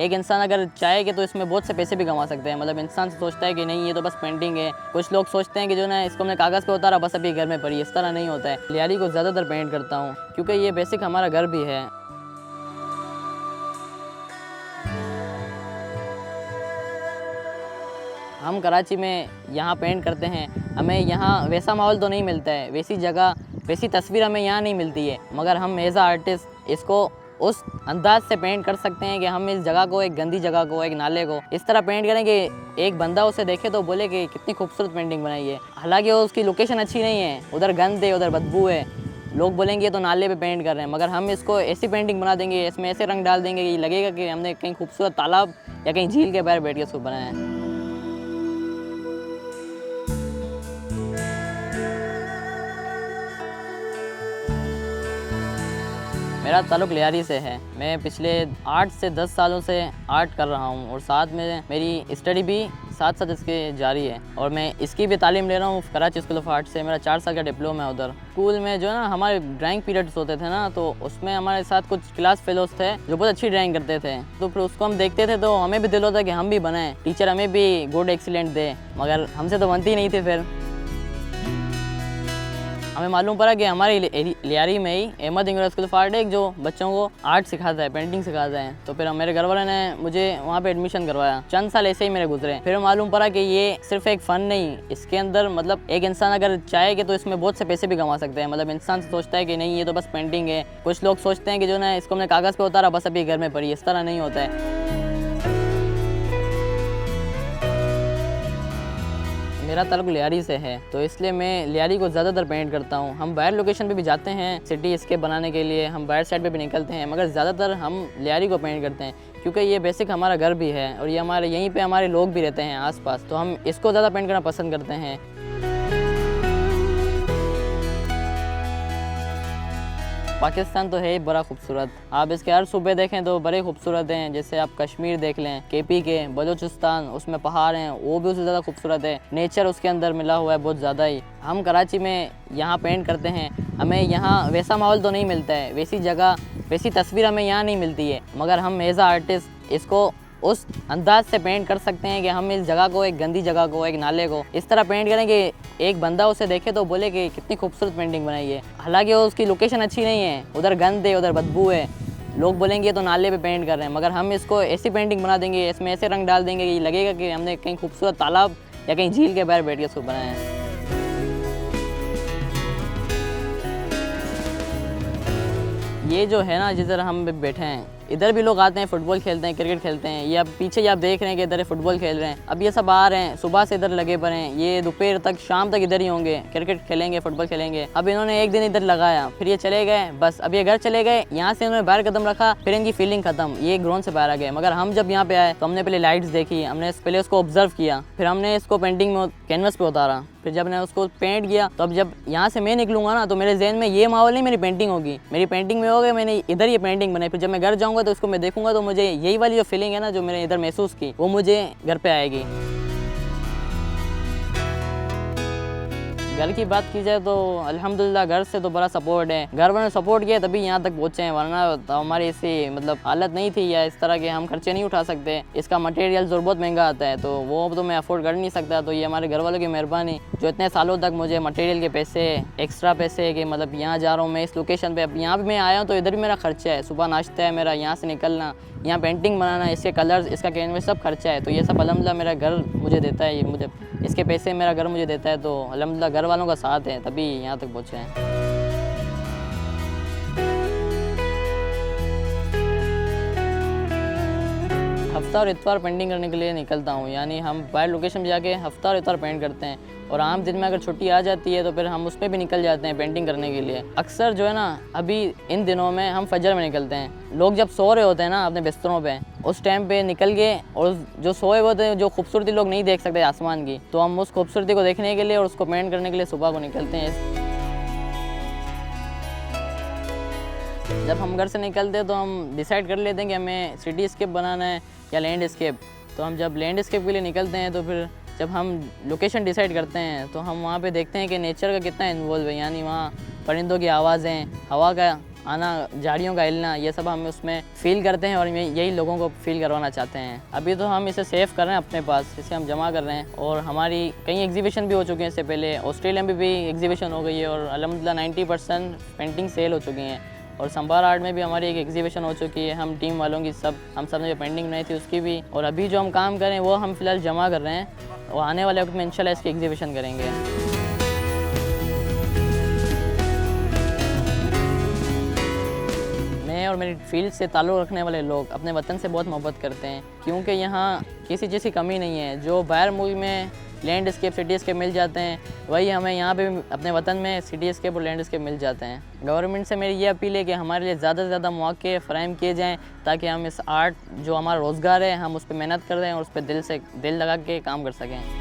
एक इंसान अगर चाहे तो इसमें बहुत से पैसे भी कमा सकते हैं। मतलब इंसान सोचता है कि नहीं ये तो बस पेंटिंग है। कुछ लोग सोचते हैं कि जो ना इसको हमने कागज़ पे उतारा बस अभी घर में पड़ी, इस तरह नहीं होता है। लियारी को ज़्यादातर पेंट करता हूँ क्योंकि ये बेसिक हमारा घर भी है। हम कराची में यहाँ पेंट करते हैं, हमें यहाँ वैसा माहौल तो नहीं मिलता है, वैसी जगह वैसी तस्वीर हमें यहाँ नहीं मिलती है, मगर हम एज आ आर्टिस्ट इसको उस अंदाज से पेंट कर सकते हैं कि हम इस जगह को, एक गंदी जगह को, एक नाले को इस तरह पेंट करें कि एक बंदा उसे देखे तो बोले कि कितनी खूबसूरत पेंटिंग बनाई है। हालांकि उसकी लोकेशन अच्छी नहीं है, उधर गंद है, उधर बदबू है, लोग बोलेंगे तो नाले पे पेंट कर रहे हैं, मगर हम इसको ऐसी पेंटिंग बना देंगे, इसमें ऐसे रंग डाल देंगे कि लगेगा कि हमने कहीं खूबसूरत तालाब या कहीं झील के बाहर बैठ के इसको बनाया है। मेरा ताल्लुक़ लियारी से है। मैं पिछले 8 से 10 सालों से आर्ट कर रहा हूँ और साथ में मेरी स्टडी भी साथ साथ इसके जारी है और मैं इसकी भी तालीम ले रहा हूँ कराची स्कूल ऑफ आर्ट से। मेरा 4 साल का डिप्लोमा है उधर। स्कूल में जो है ना हमारे ड्राइंग पीरियड्स होते थे ना, तो उसमें हमारे साथ कुछ क्लास फेलोज थे जो बहुत अच्छी ड्राइंग करते थे, तो फिर उसको हम देखते थे तो हमें भी दिल होता कि हम भी बनाएं, टीचर हमें भी गुड एक्सीलेंट दे, मगर हमसे तो बनती नहीं थी। फिर हमें मालूम पड़ा कि हमारे लियारी में ही अहमद इंगरा स्कूल ऑफ आर्ट है जो बच्चों को आर्ट सिखाता है, पेंटिंग सिखाता है। तो फिर मेरे घर वाले ने मुझे वहाँ पे एडमिशन करवाया। चंद साल ऐसे ही मेरे गुजरे। फिर मालूम पड़ा कि ये सिर्फ एक फ़न नहीं, इसके अंदर मतलब एक इंसान अगर चाहे तो इसमें बहुत से पैसे भी कमा सकते हैं। मतलब इंसान सोचता है कि नहीं ये तो बस पेंटिंग है। कुछ लोग सोचते हैं कि जो ना इसको हमने कागज़ पे उतारा बस अभी घर में पड़ी, इस तरह नहीं होता है। मेरा ताल्लुक़ लियारी से है तो इसलिए मैं लियारी को ज़्यादातर पेंट करता हूँ। हम बाहर लोकेशन पे भी जाते हैं सिटी स्केप बनाने के लिए, हम बाहर साइड पे भी निकलते हैं, मगर ज़्यादातर हम लियारी को पेंट करते हैं क्योंकि ये बेसिक हमारा घर भी है और ये हमारे यहीं पे हमारे लोग भी रहते हैं आसपास, तो हम इसको ज़्यादा पेंट करना पसंद करते हैं। पाकिस्तान तो है ही बड़ा खूबसूरत। आप इसके हर सूबे देखें तो बड़े खूबसूरत हैं। जैसे आप कश्मीर देख लें, केपी के बलूचिस्तान, उसमें पहाड़ हैं, वो भी उससे ज़्यादा खूबसूरत है। नेचर उसके अंदर मिला हुआ है बहुत ज़्यादा ही। हम कराची में यहाँ पेंट करते हैं, हमें यहाँ वैसा माहौल तो नहीं मिलता है, वैसी जगह वैसी तस्वीर हमें यहाँ नहीं मिलती है, मगर हम एज आ आर्टिस्ट इसको उस अंदाज से पेंट कर सकते हैं कि हम इस जगह को, एक गंदी जगह को, एक नाले को इस तरह पेंट करें कि एक बंदा उसे देखे तो बोले कि कितनी खूबसूरत पेंटिंग बनाई है। हालांकि उसकी लोकेशन अच्छी नहीं है, उधर गंद है, उधर बदबू है, लोग बोलेंगे तो नाले पे पेंट कर रहे हैं, मगर हम इसको ऐसी पेंटिंग बना देंगे, इसमें ऐसे रंग डाल देंगे कि लगेगा कि हमने कहीं खूबसूरत तालाब या कहीं झील के बाहर बैठ के इसको बनाया है। ये जो है ना जिधर हम बैठे हैं, इधर भी लोग आते हैं, फुटबॉल खेलते हैं, क्रिकेट खेलते हैं। ये अब पीछे आप देख रहे हैं कि इधर फुटबॉल खेल रहे हैं। अब ये सब आ रहे हैं, सुबह से इधर लगे पड़े हैं, ये दोपहर तक शाम तक इधर ही होंगे, क्रिकेट खेलेंगे, फुटबॉल खेलेंगे। अब इन्होंने एक दिन इधर लगाया, फिर ये चले गए, बस अब ये घर चले गए। यहाँ से इन्होंने बाहर कदम रखा, फिर इनकी फीलिंग खत्म, ये ग्राउंड से बाहर आ गए। मगर हम जब यहाँ पे आए तो हमने पहले लाइट्स देखी, हमने पहले उसको ऑब्जर्व किया, फिर हमने इसको पेंटिंग में कैनवस पे उतारा, फिर जब मैंने उसको पेंट किया तो अब जब यहाँ से मैं निकलूंगा ना तो मेरे जहन में ये माहौल नहीं, मेरी पेंटिंग होगी, मेरी पेंटिंग में होगा, मैंने इधर ये पेंटिंग बनाई। फिर जब मैं घर जाऊँगा तो उसको मैं देखूंगा तो मुझे यही वाली जो फीलिंग है ना जो मैंने इधर महसूस की, वो मुझे घर पे आएगी। घर की बात की जाए तो अल्हम्दुलिल्लाह घर से तो बड़ा सपोर्ट है। घर वालों ने सपोर्ट किया तभी यहाँ तक पहुँचे हैं, वरना तो हमारी ऐसी मतलब हालत नहीं थी या इस तरह के हम खर्चे नहीं उठा सकते। इसका मटेरियल जो बहुत महंगा आता है तो वो तो मैं अफोर्ड कर नहीं सकता। तो ये हमारे घर वालों की मेहरबानी जो इतने सालों तक मुझे मटेरियल के पैसे, एक्स्ट्रा पैसे कि मतलब यहाँ जा रहा हूँ मैं इस लोकेशन पर, अब यहाँ भी मैं आया हूँ तो इधर भी मेरा खर्चा है, सुबह नाश्ता है मेरा, यहाँ से निकलना, यहाँ पेंटिंग बनाना, इसके कलर्स, इसका कैनवस सब खर्चा है। तो ये सब अल्हम्दुलिल्लाह मेरा घर मुझे देता है, ये मुझे इसके पैसे मेरा घर मुझे देता है। तो अल्हम्दुलिल्लाह घर वालों का साथ है तभी यहाँ तक पहुँचे हैं। हफ्ता और इतवार पेंटिंग करने के लिए निकलता हूँ, यानी हम बाहर लोकेशन पे जाके हफ्ता और इतवार पेंट करते हैं। और आम दिन में अगर छुट्टी आ जाती है तो फिर हम उसमें भी निकल जाते हैं पेंटिंग करने के लिए। अक्सर जो है ना अभी इन दिनों में हम फजर में निकलते हैं, लोग जब सो रहे होते हैं ना अपने बिस्तरों पे, उस टाइम पे निकल गए और जो सोए होते हैं, जो खूबसूरती लोग नहीं देख सकते आसमान की, तो हम उस खूबसूरती को देखने के लिए और उसको पेंट करने के लिए सुबह को निकलते हैं। जब हम घर से निकलते हैं तो हम डिसाइड कर लेते हैं कि हमें सिटी स्केप बनाना है या लैंडस्केप। तो हम जब लैंडस्केप के लिए निकलते हैं तो फिर जब हम लोकेशन डिसाइड करते हैं तो हम वहाँ पे देखते हैं कि नेचर का कितना इन्वॉल्व है, यानी वहाँ परिंदों की आवाज़ें, हवा का आना, झाड़ियों का हिलना, ये सब हम उसमें फ़ील करते हैं और यही लोगों को फ़ील करवाना चाहते हैं। अभी तो हम इसे सेव कर रहे हैं अपने पास, इसे हम जमा कर रहे हैं और हमारी कई एग्जीबिशन भी हो चुकी हैं। इससे पहले ऑस्ट्रेलिया में भी एग्जीबिशन हो गई है और अल्हम्दुलिल्लाह 90% पेंटिंग सेल हो चुकी हैं। और संभार आर्ट में भी हमारी एक एग्जीबिशन हो चुकी है, हम टीम वालों की हम सब ने जो पेंटिंग बनाई थी उसकी भी। और अभी जो हम काम करें वो हम फ़िलहाल जमा कर रहे हैं और आने वाले वक्त में इंशाल्लाह इसकी एग्जीबिशन करेंगे। मैं और मेरी फील्ड से ताल्लुक़ रखने वाले लोग अपने वतन से बहुत मोहब्बत करते हैं, क्योंकि यहाँ किसी चीज़ की कमी नहीं है। जो बाहर मुल्क में लैंडस्केप, सिटीस्केप मिल जाते हैं, वही हमें यहाँ पे अपने वतन में सिटीस्केप और लैंडस्केप मिल जाते हैं। गवर्नमेंट से मेरी ये अपील है कि हमारे लिए ज़्यादा से ज़्यादा मौके फ़राहम किए जाएँ, ताकि हम इस आर्ट जो हमारा रोज़गार है, हम उस पर मेहनत कर रहे हैं और उस पर दिल लगा के काम कर सकें।